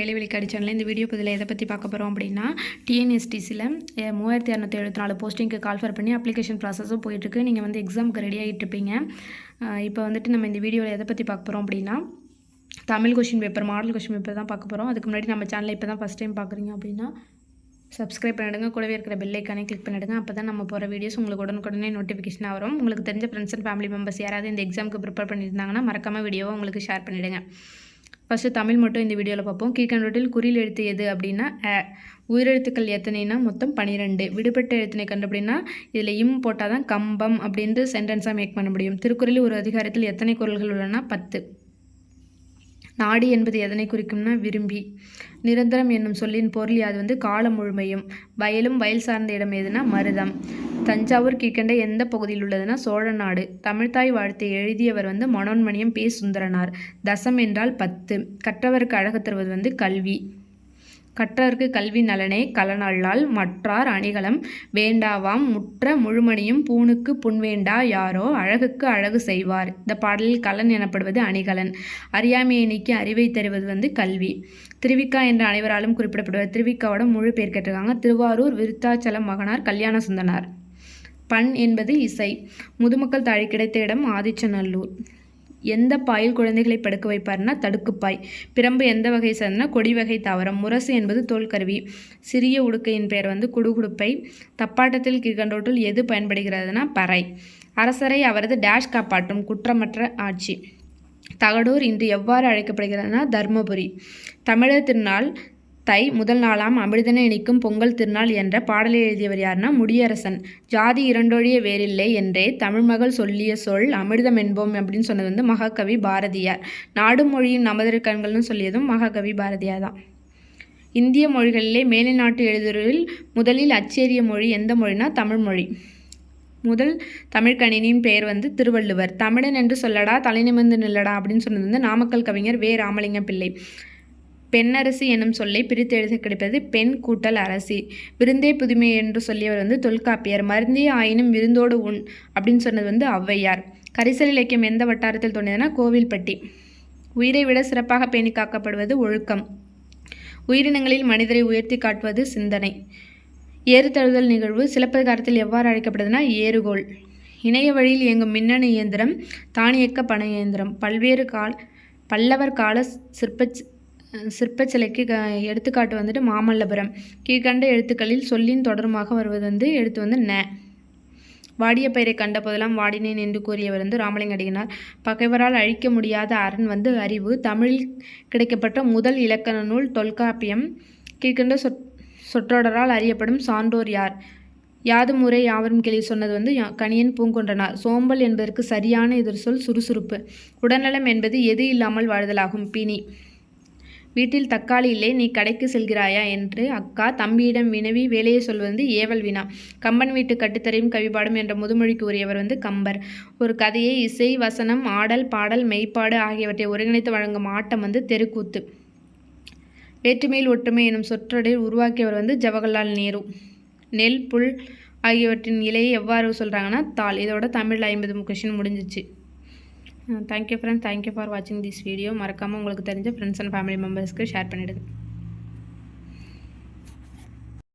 வேலை வெளிக்காடி சேனலில் இந்த வீடியோ பதில் எதை பற்றி பார்க்க போகிறோம் அப்படின்னா டிஎன்எஸ்டிசியில் 3674 போஸ்டிங்க்கு கால்ஃபர் பண்ணி அப்ளிகேஷன் ப்ராசஸும் போயிட்டுருக்கு. நீங்கள் வந்து எக்ஸாமுக்கு ரெடி ஆகிட்டு இருப்பீங்க. இப்போ வந்துட்டு நம்ம இந்த வீடியோவில் எதை பற்றி பார்க்க போகிறோம் அப்படின்னா Tamil question paper, model question paper தான் பார்க்க போகிறோம். அதுக்கு முன்னாடி நம்ம சேனலில் இப்போ தான் ஃபஸ்ட் டைம் பார்க்குறீங்க அப்படின்னா சப்ஸ்கிரைப் பண்ணிடுங்க, கூடவே இருக்கிற பெல் ஐக்கானே கிளிக் பண்ணிடுங்க. அப்போ தான் நம்ம போகிற வீடியோஸ் உங்களுக்கு உடனுக்குடனே நோட்டிஃபிகேஷனாக வரும். உங்களுக்கு தெரிஞ்ச ஃப்ரெண்ட்ஸ் அண்ட் ஃபேமிலி மெம்பர்ஸ் யாராவது இந்த எக்ஸாமுக்கு ப்ரிப்பேர் பண்ணியிருந்தாங்கன்னா மறக்காமல் வீடியோவை உங்களுக்கு ஷேர் பண்ணிவிடுங்க. ஃபஸ்ட்டு தமிழ் மட்டும் இந்த வீடியோவில் பார்ப்போம். கீழ்கண்டவற்றில் குறில் எழுத்து எது அப்படின்னா உயிரெழுத்துக்கள் எத்தனைனா மொத்தம் 12. விடுபட்ட எழுத்தினை கண்டுபிடினா இதில் இம் போட்டால் தான் கம்பம் அப்படின்ட்டு சென்டென்ஸாக மேக் பண்ண முடியும். திருக்குறளில் ஒரு அதிகாரத்தில் எத்தனை குறள்கள் உள்ளன? 10. நாடி என்பது எதனை குறிக்கும்னா விரும்பி. நிரந்தரம் என்னும் சொல்லின் பொருள் யாது வந்து காலம் முழுமையும். வயலும் வயல் சார்ந்த இடம் எதுனா மருதம். தஞ்சாவூர் கீழ்கண்ட எந்த பகுதியில் உள்ளதுன்னா சோழ நாடு. தமிழ்தாய் வாழ்த்தை எழுதியவர் வந்து மனோன்மணியம் பே. சுந்தரனார். தசம் என்றால் 10. கற்றவருக்கு அழகு தருவது வந்து கல்வி. கற்றவர்க்கு கல்வி நலனே கலனல்லால் மற்றார் அணிகலம் வேண்டாவாம் முற்ற முழுமணியும் பூணுக்கு புன்வேண்டா யாரோ அழகுக்கு அழகு செய்வார். இந்த பாடலில் கலன் எனப்படுவது அணிகலன். அறியாமையை நீக்கி அறிவை தருவது வந்து கல்வி. திருவிக்கா என்ற அனைவராலும் குறிப்பிடப்படுவார். திருவிக்காவோட முழு பேர் கேட்டிருக்காங்க. திருவாரூர் விருத்தாச்சலம் மகனார் கல்யாண சுந்தனார். பண் என்பது இசை. முதுமக்கள் தாழி கிடைத்த இடம் ஆதிச்சநல்லூர். எந்த பாயில் குழந்தைகளை படுக்க வைப்பார்னா தடுக்குப்பாய். பிரம்பு எந்த வகை சேர்ந்தனா கொடி வகை தாவரம். முரசு என்பது தோல்கருவி. சிறிய உடுக்கையின் பெயர் வந்து குடுகுடுப்பை. தப்பாட்டத்தில் கீழ்கண்டவற்றுள் எது பயன்படுகிறதுனா பறை. அரசரை அவரது டேஷ் காப்பாற்றும் குற்றமற்ற ஆட்சி. தகடூர் இன்று எவ்வாறு அழைக்கப்படுகிறதுனா தர்மபுரி. தமிழர் திருநாள் தை முதல் நாளாம் அமிர்தனை இனிக்கும் பொங்கல் திருநாள் என்ற பாடலை எழுதியவர் யாருன்னா முடியரசன். ஜாதி இரண்டொழிய வேறில்லை என்றே தமிழ்மகள் சொல்லிய சொல் அமிர்தம் என்போம் அப்படின்னு சொன்னது வந்து மகாகவி பாரதியார். நாடு மொழியின் நமது கண்கள்னு சொல்லியதும் மகாகவி பாரதியார் தான். இந்திய மொழிகளிலே மேலை நாட்டு எழுதுவதில் முதலில் அச்சேரிய மொழி எந்த மொழினா தமிழ் மொழி. முதல் தமிழ்கணினியின் பெயர் வந்து திருவள்ளுவர். தமிழன் என்று சொல்லடா தலை நிமிர்ந்து நில்லடா அப்படின்னு சொன்னது வந்து நாமக்கல் கவிஞர் வே. ராமலிங்க பிள்ளை. பெண்ணரசி என்னும் சொல்லை பிரித்து எழுத கிடைப்பது பெண் கூட்டல் அரசி. விருந்தே புதுமை என்று சொல்லியவர் வந்து தொல்காப்பியர். மருந்தே ஆயினும் விருந்தோடு உண் அப்படின்னு சொன்னது வந்து ஔவையார். கரிசல் இலக்கியம் எந்த வட்டாரத்தில் தோன்றியதுன்னா கோவில்பட்டி. உயிரை விட சிறப்பாக பேணி காக்கப்படுவது ஒழுக்கம். உயிரினங்களில் மனிதரை உயர்த்தி காட்டுவது சிந்தனை. ஏறுதழுதல் நிகழ்வு சிலப்பதிகாரத்தில் எவ்வாறு அழைக்கப்படுதுன்னா ஏறுகோள். இணைய வழியில் இயங்கும் மின்னணு இயந்திரம் தானியக்க பண இயந்திரம். பல்லவர் கால சிற்பச்சிலைக்கு எடுத்துக்காட்டு வந்துட்டு மாமல்லபுரம். கீழ்கண்ட எழுத்துக்களில் சொல்லின் தொடருமாக வருவது வந்து எழுத்து வந்து ந. வாடிய பயிரை கண்ட போதெல்லாம் வாடினேன் என்று கூறியவர் வந்து ராமலிங்க அடிகளார். பகைவரால் அழிக்க முடியாத அரண் வந்து அறிவு. தமிழில் கிடைக்கப்பட்ட முதல் இலக்கண நூல் தொல்காப்பியம். கீழ்கண்ட சொற்றொடரால் அறியப்படும் சான்றோர் யார்? யாதும் ஊரே யாவரும் கேளீர் சொன்னது வந்து கணியன் பூங்கொன்றனார். சோம்பல் என்பதற்கு சரியான எதிர் சொல் சுறுசுறுப்பு. உடல்நலம் என்பது எது இல்லாமல் வாழ்தலாகும் பிணி. வீட்டில் தக்காளி இல்லை நீ கடைக்கு செல்கிறாயா என்று அக்கா தம்பியிடம் வினவி வேலையை சொல்வது ஏவல் வினா. கம்பன் வீட்டு கட்டுத்தரையும் கவிபாடும் என்ற முதுமொழிக்கு உரியவர் வந்து கம்பர். ஒரு கதையை இசை வசனம் ஆடல் பாடல் மெய்ப்பாடு ஆகியவற்றை ஒருங்கிணைத்து வழங்கும் ஆட்டம் வந்து தெருக்கூத்து. வேற்றுமையில் ஒற்றுமை எனும் சொற்றொடரை உருவாக்கியவர் வந்து ஜவஹர்லால் நேரு. நெல் புல் ஆகியவற்றின் இலையை எவ்வாறு சொல்கிறாங்கன்னா தாள். இதோட தமிழ் 50 கொஷின் முடிஞ்சிச்சு. தேங்க்யூ ஃப்ரெண்ட்ஸ், தேங்க்யூ ஃபார் வாட்சிங் திஸ் வீடியோ. மறக்காமல் உங்களுக்கு தெரிஞ்ச ஃப்ரெண்ட்ஸ் அண்ட் ஃபேமிலி மெம்பர்ஸ்க்கு ஷேர் பண்ணிவிடுங்க.